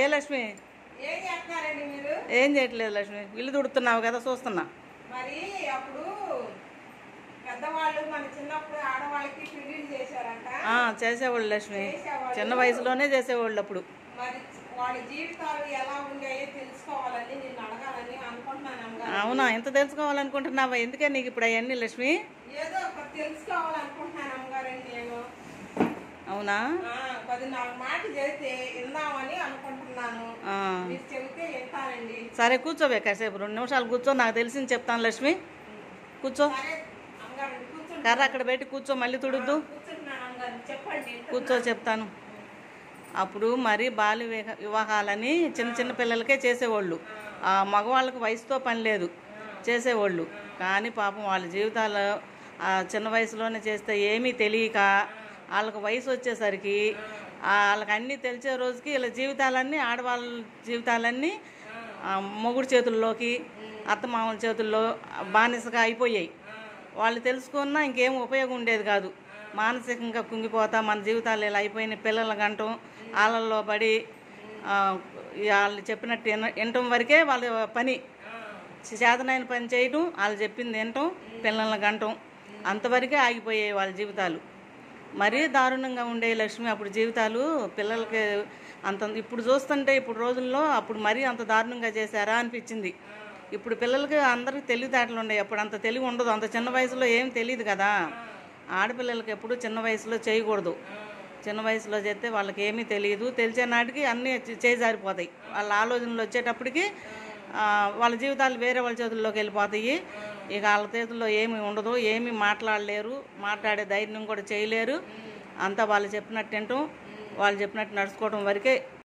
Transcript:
ఏ లక్ష్మి ఏం చేస్తున్నారండి మీరు? ఏం చేయట్లేదు లక్ష్మి, ఇల్లు తుడుతున్నావు కదా చూస్తున్నా. మరి అప్పుడు పెద్దవాళ్ళు మన చిన్నప్పుడు ఆడవాళ్ళకి పెళ్లిళ్ళు చేశారంట. చేసేవాళ్ళు లక్ష్మి, చిన్న వయసులోనే చేసేవాళ్ళు అప్పుడు. మరి వాళ్ళ జీవితాలు ఎలా ఉండేయో తెలుసుకోవాలని నిన్ను అడగాలని అనుకుంటున్నాను. అవునా, ఎంత తెలుసుకోవాలనుకుంటున్నావా? ఎందుకే నీకు ఇప్పుడు అవన్నీ లక్ష్మి? ఏదో తెలుసుకోవాలనుకుంటున్నాను అమ్మగారండి నేను. అవునా, 14 మాటలు చెబితే విందామని అనుకుంటున్నాను. మీరు చెబితే వింటానండి. సరే కూర్చోవే, కాసేపు 2 నిమిషాలు కూర్చో, నాకు తెలిసింది చెప్తాను లక్ష్మి. కూర్చో, కర్ర అక్కడ పెట్టి కూర్చో, మళ్ళీ తుడుద్దు. చెప్పండి, కూర్చో చెప్తాను. అప్పుడు మరి బాల్య వివాహాలని చిన్న చిన్న పిల్లలకే చేసేవాళ్ళు. మగవాళ్ళకి వయసుతో పని లేదు, చేసేవాళ్ళు. కానీ పాపం వాళ్ళ జీవితాలు చిన్న వయసులోనే చేస్తే ఏమీ తెలియక వాళ్ళకి వయసు వచ్చేసరికి వాళ్ళకి అన్నీ తెలిసే రోజుకి వీళ్ళ జీవితాలన్నీ, ఆడవాళ్ళ జీవితాలన్నీ మొగుడు చేతుల్లోకి, అత్తమామల చేతుల్లో బానిసగా అయిపోయాయి. వాళ్ళు తెలుసుకున్నా ఇంకేం ఉపయోగం ఉండేది కాదు. మానసికంగా కుంగిపోతా మన జీవితాలు ఇలా అయిపోయిన పిల్లల గంటం వాళ్ళల్లో పడి వాళ్ళు చెప్పినట్టు వినటం వరకే వాళ్ళ పని. చేతనైన పని చేయటం, వాళ్ళు చెప్పింది వినటం, పిల్లల గంటం, అంతవరకే ఆగిపోయాయి వాళ్ళ జీవితాలు. మరీ దారుణంగా ఉండే లక్ష్మి అప్పుడు జీవితాలు పిల్లలకి. ఇప్పుడు చూస్తుంటే ఇప్పుడు రోజుల్లో అప్పుడు మరీ అంత దారుణంగా చేశారా అనిపించింది. ఇప్పుడు పిల్లలకి అందరికీ తెలివితేటలు ఉన్నాయి, అప్పుడు అంత తెలివి ఉండదు. అంత చిన్న వయసులో ఏం తెలియదు కదా. ఆడపిల్లలకి ఎప్పుడు చిన్న వయసులో చేయకూడదు. చిన్న వయసులో చేస్తే వాళ్ళకి ఏమీ తెలియదు. తెలిసే నాటికి అన్నీ చేజారిపోతాయి. వాళ్ళ ఆలోచనలు వచ్చేటప్పటికి వాళ్ళ జీవితాలు వేరే వాళ్ళ చేతుల్లోకి వెళ్ళిపోతాయి. ఇక వాళ్ళ చేతుల్లో ఏమీ ఉండదు, ఏమీ మాట్లాడలేరు, మాట్లాడే ధైర్యం కూడా చేయలేరు. అంతా వాళ్ళు చెప్పినట్టు వినటం, వాళ్ళు చెప్పినట్టు నడుచుకోవడం వరకే